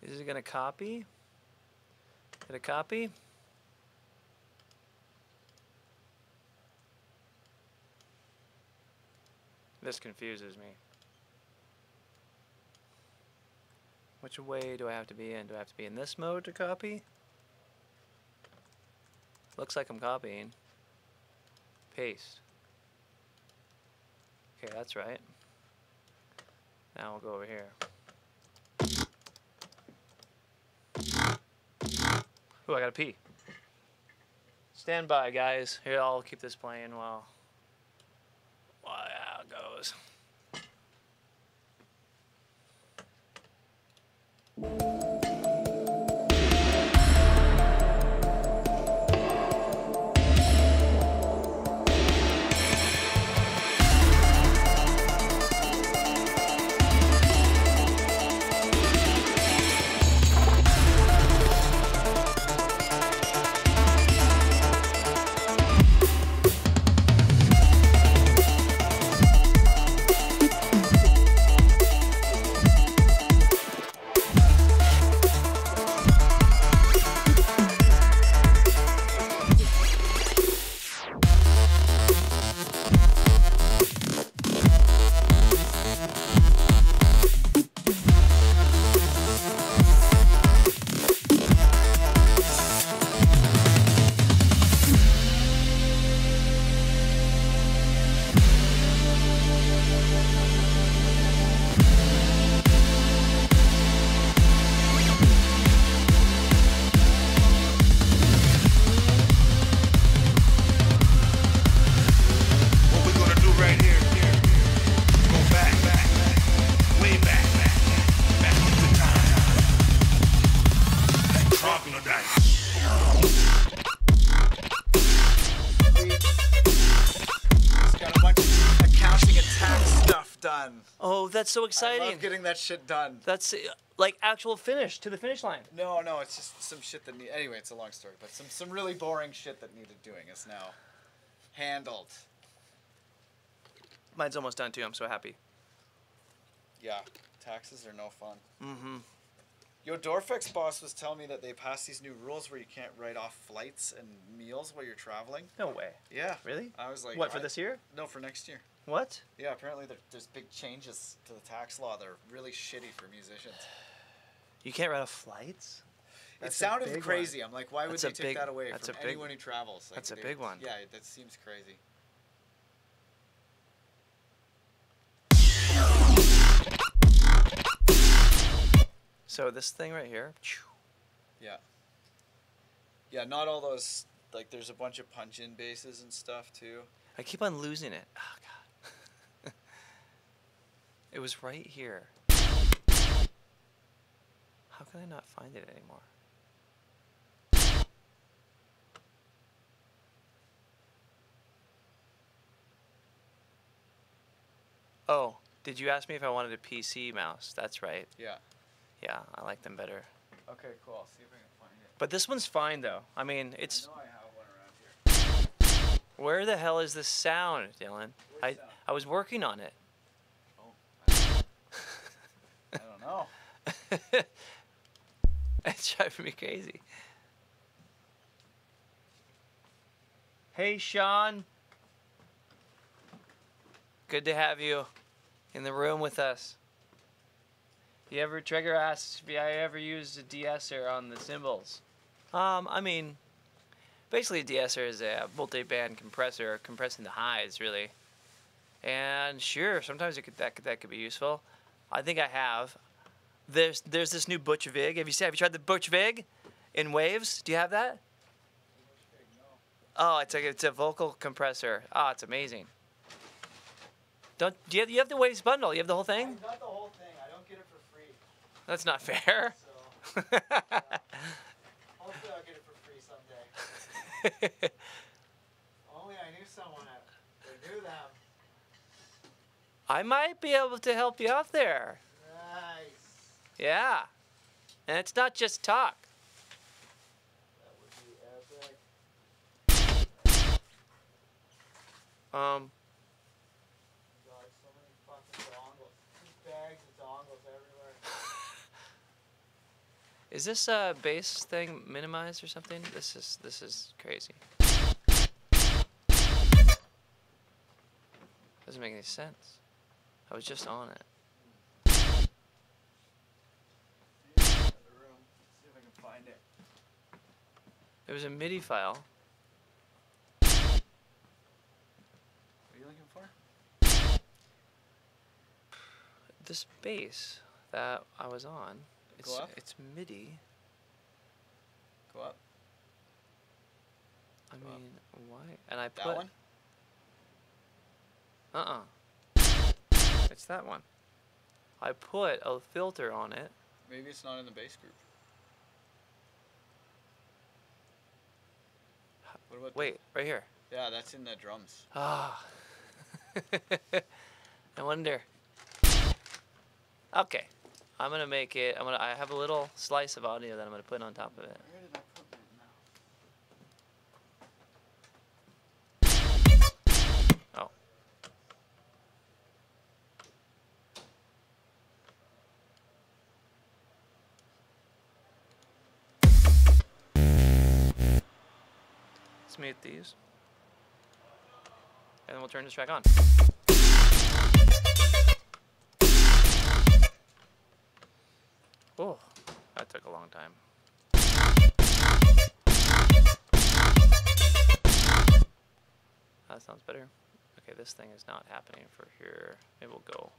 Is it gonna copy? Did it copy? This confuses me. Which way do I have to be in? Do I have to be in this mode to copy? Looks like I'm copying. Paste. Okay, that's right. Now we'll go over here. Ooh, I gotta pee. Stand by, guys. Here, I'll keep this playing while it goes. done. Oh, that's so I exciting. love getting that shit done. That's like actual finish to the finish line. No, it's just some shit that anyway, it's a long story, but some really boring shit that needed doing is now handled. Mine's almost done too. I'm so happy. Yeah, taxes are no fun. Mm-hmm. Yo, Dorfex boss was telling me that they passed these new rules where you can't write off flights and meals while you're traveling. No way. Yeah. Really? I was like, What, for this year? No, for next year. What? Yeah, apparently there's big changes to the tax law that are really shitty for musicians. You can't write off flights? It sounded crazy. I'm like, why would they take that away from anyone who travels? Like, that's a big one. Yeah, that seems crazy. So this thing right here. Yeah. Yeah, not all those, like, there's a bunch of punch-in basses and stuff, too. I keep on losing it. Oh, God. It was right here. How can I not find it anymore? Oh, did you ask me if I wanted a PC mouse? That's right. Yeah. Yeah, I like them better. Okay, cool. I'll see if I can find it. But this one's fine, though. I mean, it's... I know I have one around here. Where the hell is this sound, Dylan? Sound? I was working on it. Oh, I don't know. It's driving me crazy. Hey, Sean. Good to have you in the room with us. Trigger asks if I ever used a de-esser on the cymbals. I mean, basically a de-esser is a multi-band compressor compressing the highs, really. And sure, sometimes that could be useful. I think I have. There's this new Butch Vig. Have you tried the Butch Vig in waves? Do you have that? Oh, it's a vocal compressor. Oh, it's amazing. Do you have the waves bundle? You have the whole thing? I got the whole thing. I don't get it for free. That's not fair. So hopefully I'll get it for free someday. Only I knew someone that knew them. I might be able to help you out there. Nice. Yeah. And it's not just talk. That would be epic. Um, God, so many fucking dongles. Just bags of dongles everywhere. is this bass thing minimized or something? This is crazy. Doesn't make any sense. I was just on it. Find it. It was a MIDI file. What are you looking for? This bass that I was on, Go up? it's MIDI. Go up. I mean, why? And I That put one? It's that one. I put a filter on it. Maybe it's not in the bass group. What about Wait, right here. Yeah, that's in the drums. Ah. I wonder. Okay. I'm gonna make it. I have a little slice of audio that I'm gonna put on top of it. Where did I put mine now? Oh. Let's mute these. And then we'll turn this track on. Oh, that took a long time. That sounds better. Okay, this thing is not happening for here. It will go.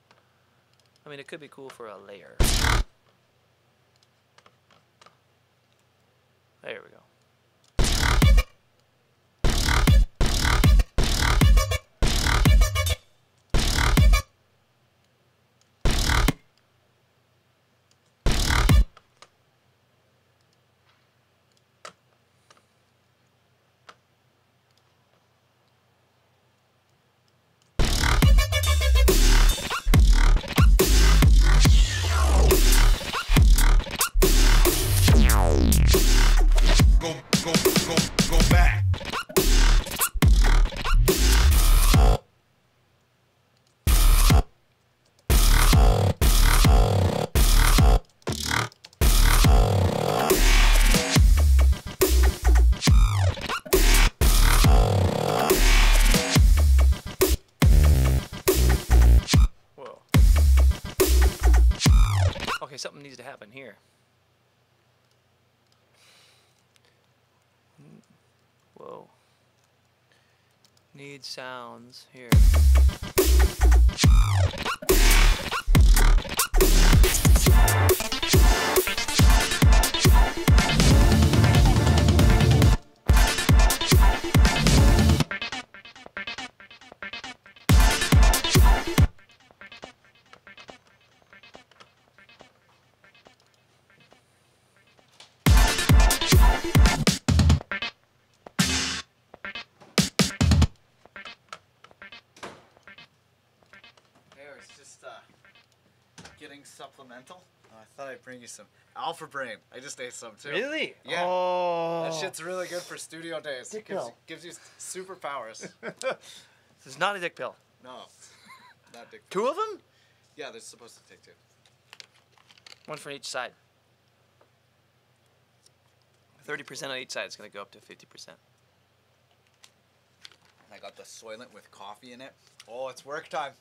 I mean, it could be cool for a layer. There we go. Okay, something needs to happen here. Whoa. Need sounds here. It's just getting supplemental. I thought I'd bring you some Alpha Brain. I just ate some too. Really? Yeah. Oh. That shit's really good for studio days. Dick It gives, pill. gives you superpowers. This is not a dick pill. No, not dick. Two of them? Yeah, they're supposed to take two. One for each side. 30% on each side is going to go up to 50%. I got the Soylent with coffee in it. Oh, it's work time.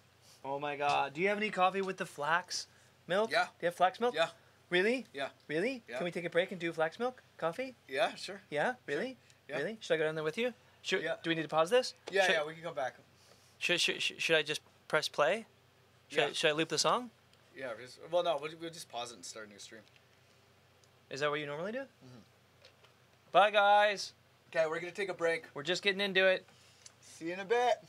Oh my god. Do you have any coffee with the flax milk? Yeah. Do you have flax milk? Yeah. Really? Yeah. Really? Yeah. Can we take a break and do flax milk coffee? Yeah, sure. Yeah? Really? Yeah. Really? Should I go down there with you? Should, Yeah. Do we need to pause this? Yeah, should, yeah, we can come back. Should I just press play? Yeah. Should I loop the song? Yeah, well, no, we'll just pause it and start a new stream. Is that what you normally do? Mm-hmm. Bye, guys. Okay, we're going to take a break. We're just getting into it. See you in a bit.